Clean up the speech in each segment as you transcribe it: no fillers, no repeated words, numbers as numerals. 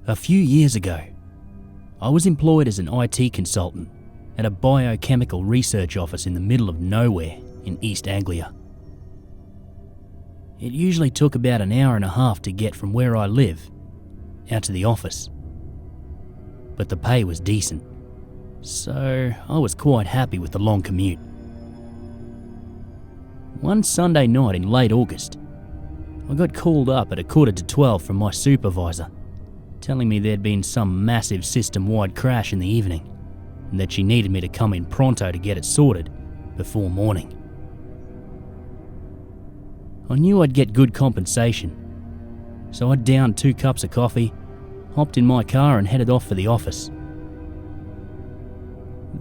A few years ago, I was employed as an IT consultant at a biochemical research office in the middle of nowhere in East Anglia. It usually took about an hour and a half to get from where I live out to the office, but the pay was decent, so I was quite happy with the long commute. One Sunday night in late August, I got called up at 11:45 from my supervisor, telling me there'd been some massive system-wide crash in the evening and that she needed me to come in pronto to get it sorted before morning. I knew I'd get good compensation, so I downed 2 cups of coffee, hopped in my car and headed off for the office.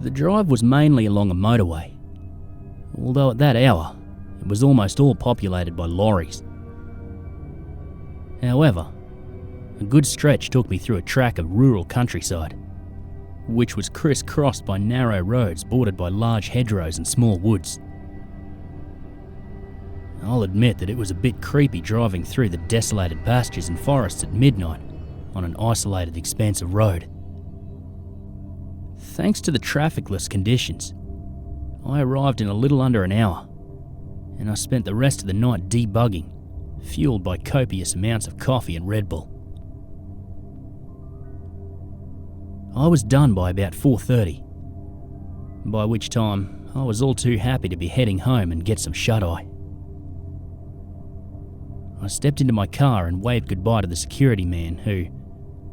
The drive was mainly along a motorway, although at that hour it was almost all populated by lorries. However, a good stretch took me through a track of rural countryside, which was crisscrossed by narrow roads bordered by large hedgerows and small woods. I'll admit that it was a bit creepy driving through the desolated pastures and forests at midnight on an isolated expanse of road. Thanks to the trafficless conditions, I arrived in a little under an hour, and I spent the rest of the night debugging, fueled by copious amounts of coffee and Red Bull. I was done by about 4:30, by which time I was all too happy to be heading home and get some shut-eye. I stepped into my car and waved goodbye to the security man who,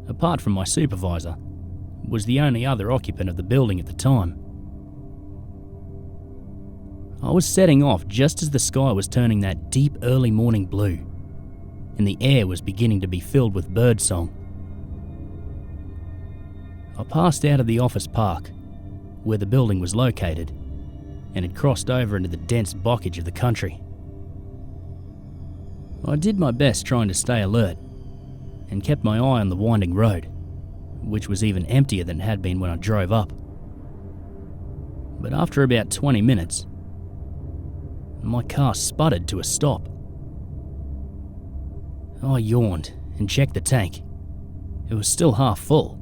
apart from my supervisor, was the only other occupant of the building at the time. I was setting off just as the sky was turning that deep early morning blue, and the air was beginning to be filled with birdsong. I passed out of the office park, where the building was located, and had crossed over into the dense bocage of the country. I did my best trying to stay alert, and kept my eye on the winding road, which was even emptier than it had been when I drove up. But after about 20 minutes, my car sputtered to a stop. I yawned and checked the tank. It was still half full.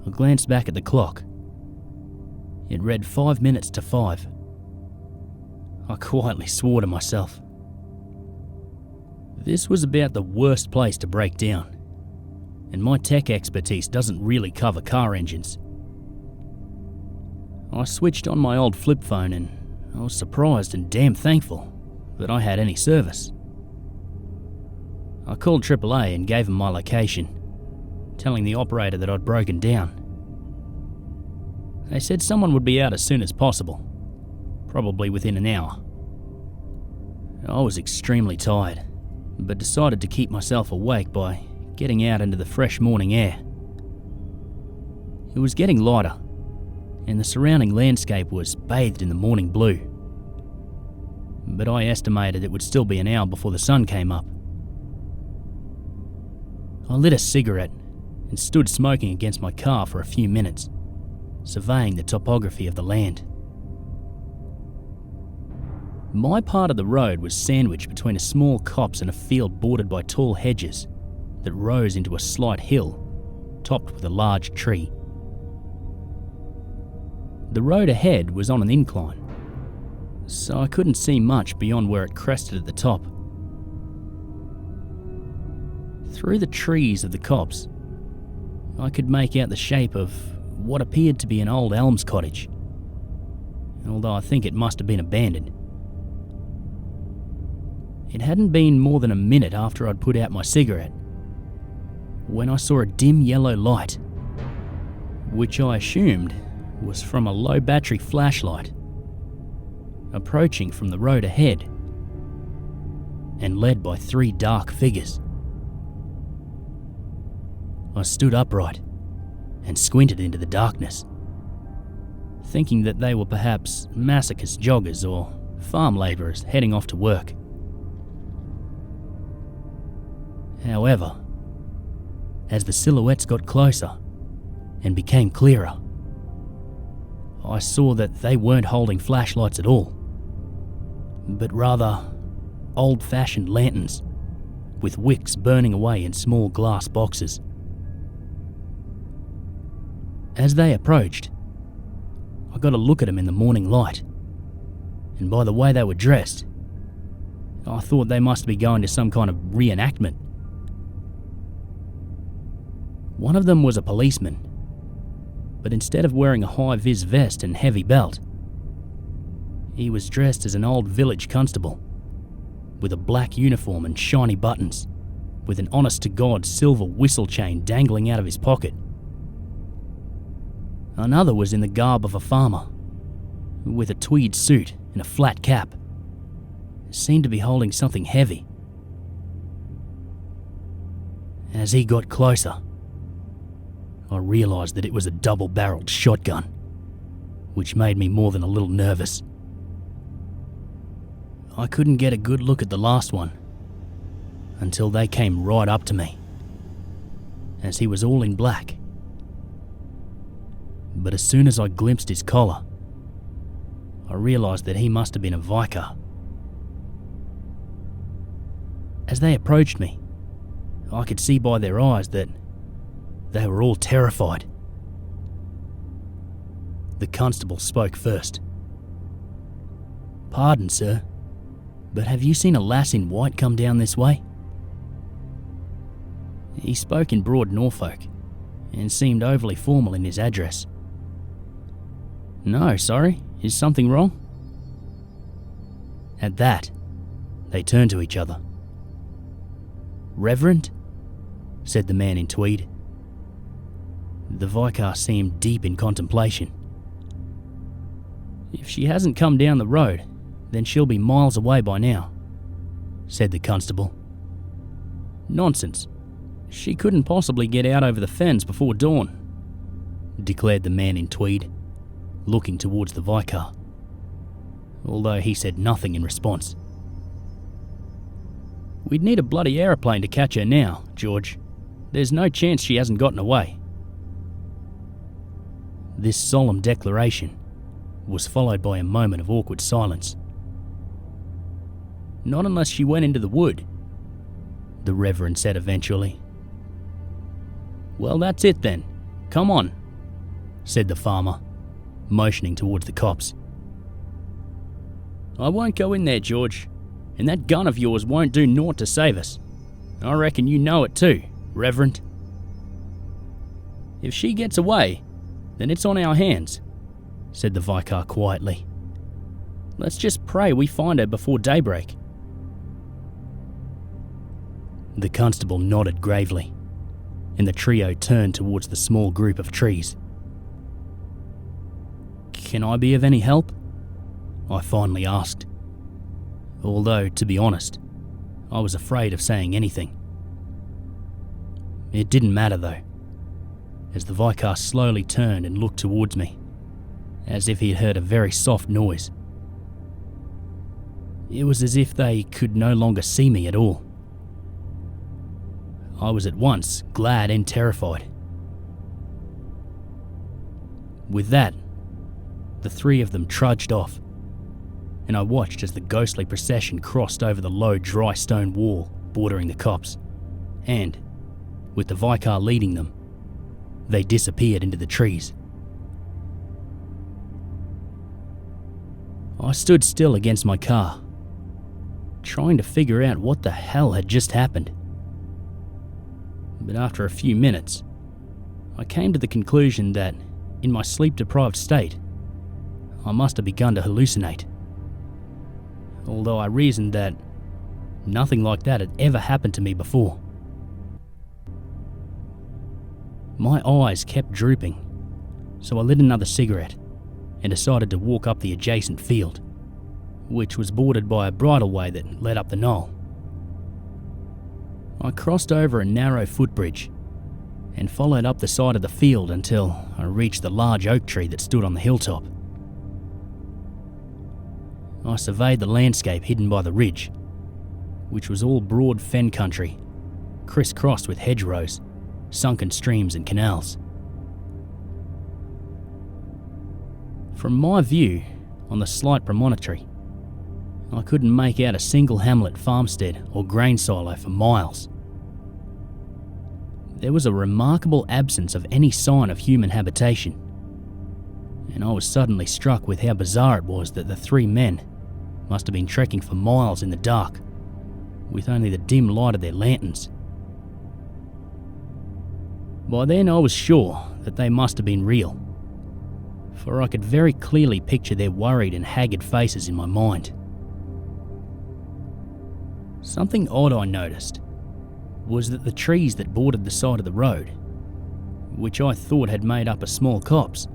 I glanced back at the clock. It read 5 minutes to 5. I quietly swore to myself. This was about the worst place to break down, and my tech expertise doesn't really cover car engines. I switched on my old flip phone and I was surprised and damn thankful that I had any service. I called AAA and gave them my location, telling the operator that I'd broken down. They said someone would be out as soon as possible, probably within an hour. I was extremely tired, but decided to keep myself awake by getting out into the fresh morning air. It was getting lighter, and the surrounding landscape was bathed in the morning blue. But I estimated it would still be an hour before the sun came up. I lit a cigarette and stood smoking against my car for a few minutes, surveying the topography of the land. My part of the road was sandwiched between a small copse and a field bordered by tall hedges that rose into a slight hill, topped with a large tree. The road ahead was on an incline, so I couldn't see much beyond where it crested at the top. Through the trees of the copse, I could make out the shape of what appeared to be an old Elms cottage, although I think it must have been abandoned. It hadn't been more than a minute after I'd put out my cigarette when I saw a dim yellow light, which I assumed was from a low battery flashlight, approaching from the road ahead and led by 3 dark figures. I stood upright and squinted into the darkness, thinking that they were perhaps masochist joggers or farm labourers heading off to work. However, as the silhouettes got closer and became clearer, I saw that they weren't holding flashlights at all, but rather old-fashioned lanterns with wicks burning away in small glass boxes. As they approached, I got a look at them in the morning light, and by the way they were dressed, I thought they must be going to some kind of reenactment. One of them was a policeman, but instead of wearing a high-vis vest and heavy belt, he was dressed as an old village constable, with a black uniform and shiny buttons, with an honest-to-God silver whistle chain dangling out of his pocket. Another was in the garb of a farmer, with a tweed suit and a flat cap. Seemed to be holding something heavy. As he got closer, I realised that it was a double-barreled shotgun, which made me more than a little nervous. I couldn't get a good look at the last one until they came right up to me, as he was all in black. But as soon as I glimpsed his collar, I realised that he must have been a Vicar. As they approached me, I could see by their eyes that they were all terrified. The constable spoke first. "Pardon, sir, but have you seen a lass in white come down this way?" He spoke in broad Norfolk and seemed overly formal in his address. "No, sorry, is something wrong?" At that, they turned to each other. "Reverend?" said the man in tweed. The Vicar seemed deep in contemplation. "If she hasn't come down the road, then she'll be miles away by now," said the constable. "Nonsense. She couldn't possibly get out over the fens before dawn," declared the man in tweed, looking towards the Vicar, although he said nothing in response. "We'd need a bloody aeroplane to catch her now, George. There's no chance she hasn't gotten away." This solemn declaration was followed by a moment of awkward silence. "Not unless she went into the wood," the Reverend said eventually. "Well, that's it then. Come on," said the farmer, motioning towards the cops. "I won't go in there, George, and that gun of yours won't do naught to save us. I reckon you know it too, Reverend." "If she gets away, then it's on our hands," said the Vicar quietly. "Let's just pray we find her before daybreak." The constable nodded gravely, and the trio turned towards the small group of trees. "Can I be of any help?" I finally asked, although, to be honest, I was afraid of saying anything. It didn't matter though, as the Vicar slowly turned and looked towards me, as if he had heard a very soft noise. It was as if they could no longer see me at all. I was at once glad and terrified. With that, the three of them trudged off, and I watched as the ghostly procession crossed over the low, dry stone wall bordering the copse, and, with the Vicar leading them, they disappeared into the trees. I stood still against my car, trying to figure out what the hell had just happened. But after a few minutes, I came to the conclusion that, in my sleep-deprived state, I must have begun to hallucinate. Although I reasoned that nothing like that had ever happened to me before. My eyes kept drooping, so I lit another cigarette and decided to walk up the adjacent field, which was bordered by a bridleway that led up the knoll. I crossed over a narrow footbridge and followed up the side of the field until I reached the large oak tree that stood on the hilltop. I surveyed the landscape hidden by the ridge, which was all broad fen country, crisscrossed with hedgerows, sunken streams and canals. From my view on the slight promontory, I couldn't make out a single hamlet, farmstead or grain silo for miles. There was a remarkable absence of any sign of human habitation, and I was suddenly struck with how bizarre it was that the three men must have been trekking for miles in the dark, with only the dim light of their lanterns. By then I was sure that they must have been real, for I could very clearly picture their worried and haggard faces in my mind. Something odd I noticed was that the trees that bordered the side of the road, which I thought had made up a small copse,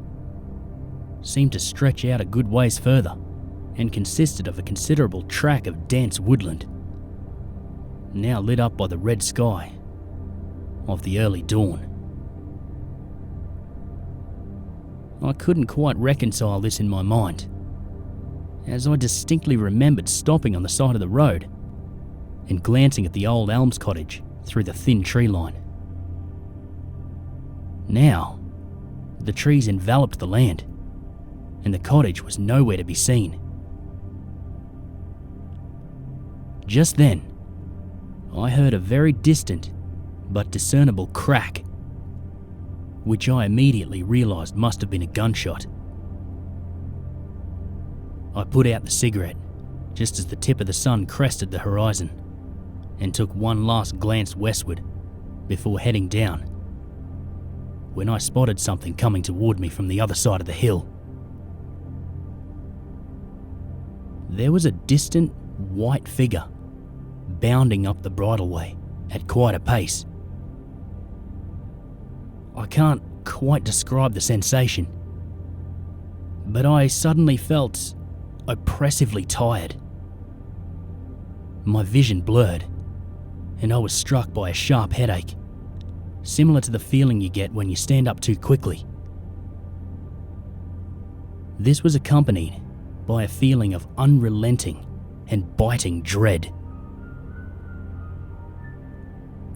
seemed to stretch out a good ways further and consisted of a considerable tract of dense woodland, now lit up by the red sky of the early dawn. I couldn't quite reconcile this in my mind, as I distinctly remembered stopping on the side of the road and glancing at the old Elms cottage through the thin tree line. Now, the trees enveloped the land, and the cottage was nowhere to be seen. Just then, I heard a very distant but discernible crack, which I immediately realised must have been a gunshot. I put out the cigarette just as the tip of the sun crested the horizon and took one last glance westward before heading down, when I spotted something coming toward me from the other side of the hill. There was a distant white figure bounding up the bridleway at quite a pace. I can't quite describe the sensation, but I suddenly felt oppressively tired. My vision blurred, and I was struck by a sharp headache, similar to the feeling you get when you stand up too quickly. This was accompanied by a feeling of unrelenting and biting dread.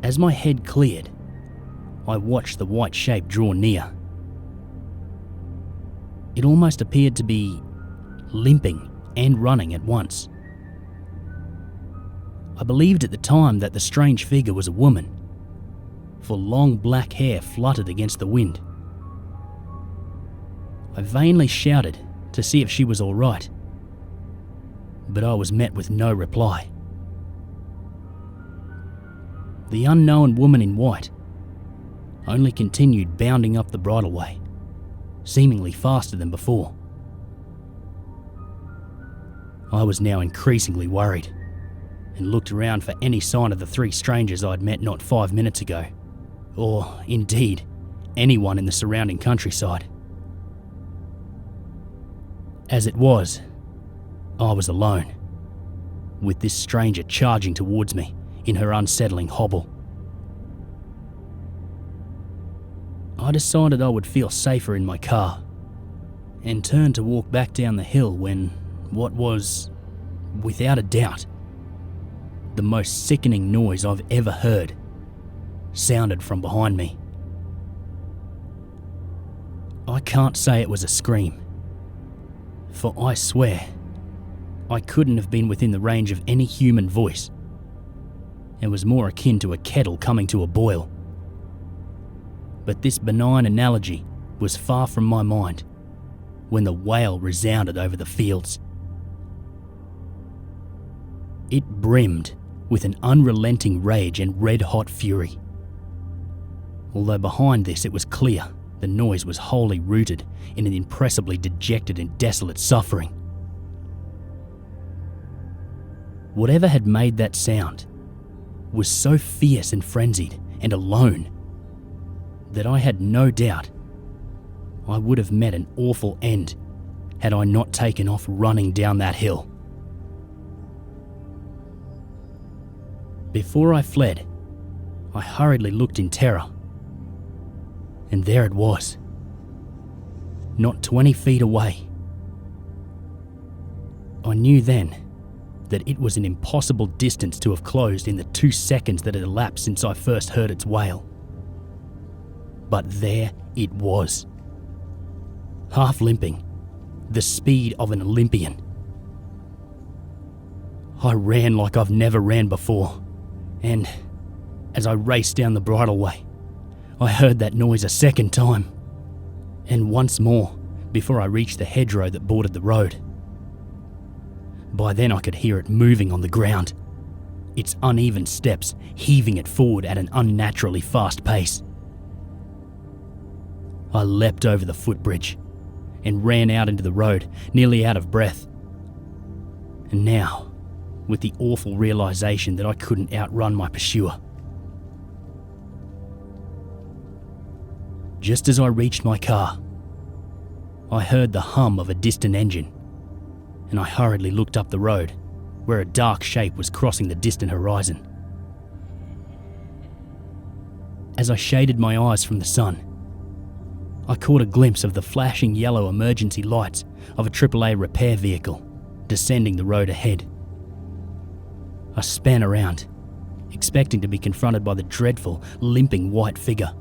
As my head cleared, I watched the white shape draw near. It almost appeared to be limping and running at once. I believed at the time that the strange figure was a woman, for long black hair fluttered against the wind. I vainly shouted to see if she was all right, but I was met with no reply. The unknown woman in white only continued bounding up the bridleway, seemingly faster than before. I was now increasingly worried and looked around for any sign of the three strangers I'd met not 5 minutes ago, or, indeed, anyone in the surrounding countryside. As it was, I was alone, with this stranger charging towards me in her unsettling hobble. I decided I would feel safer in my car, and turned to walk back down the hill when what was, without a doubt, the most sickening noise I've ever heard sounded from behind me. I can't say it was a scream, for I swear I couldn't have been within the range of any human voice. It was more akin to a kettle coming to a boil. But this benign analogy was far from my mind when the wail resounded over the fields. It brimmed with an unrelenting rage and red-hot fury. Although behind this it was clear the noise was wholly rooted in an impressibly dejected and desolate suffering. Whatever had made that sound was so fierce and frenzied and alone that I had no doubt I would have met an awful end had I not taken off running down that hill. Before I fled, I hurriedly looked in terror, and there it was, not 20 feet away. I knew then that it was an impossible distance to have closed in the 2 seconds that had elapsed since I first heard its wail. But there it was, half limping, the speed of an Olympian. I ran like I've never ran before, and as I raced down the bridleway, I heard that noise a second time, and once more before I reached the hedgerow that bordered the road. By then I could hear it moving on the ground, its uneven steps heaving it forward at an unnaturally fast pace. I leapt over the footbridge and ran out into the road, nearly out of breath. And now, with the awful realization that I couldn't outrun my pursuer. Just as I reached my car, I heard the hum of a distant engine, and I hurriedly looked up the road, where a dark shape was crossing the distant horizon. As I shaded my eyes from the sun, I caught a glimpse of the flashing yellow emergency lights of a AAA repair vehicle descending the road ahead. I span around, expecting to be confronted by the dreadful, limping white figure.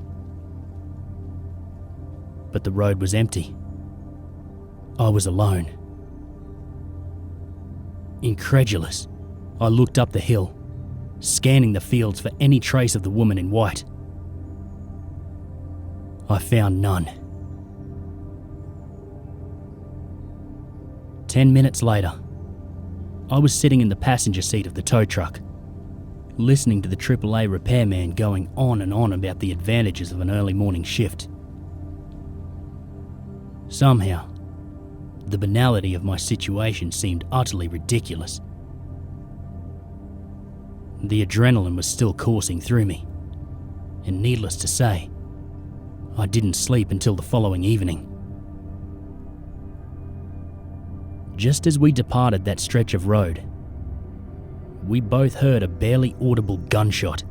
But the road was empty. I was alone. Incredulous, I looked up the hill, scanning the fields for any trace of the woman in white. I found none. 10 minutes later, I was sitting in the passenger seat of the tow truck, listening to the AAA repairman going on and on about the advantages of an early morning shift. Somehow, the banality of my situation seemed utterly ridiculous. The adrenaline was still coursing through me, and needless to say, I didn't sleep until the following evening. Just as we departed that stretch of road, we both heard a barely audible gunshot.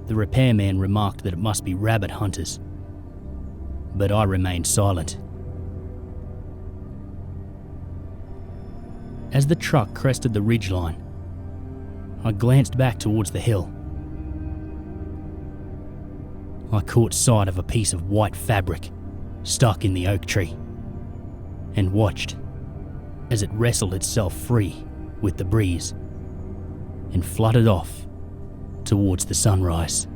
The repairman remarked that it must be rabbit hunters, but I remained silent. As the truck crested the ridgeline, I glanced back towards the hill. I caught sight of a piece of white fabric stuck in the oak tree, and watched as it wrestled itself free with the breeze and fluttered off towards the sunrise.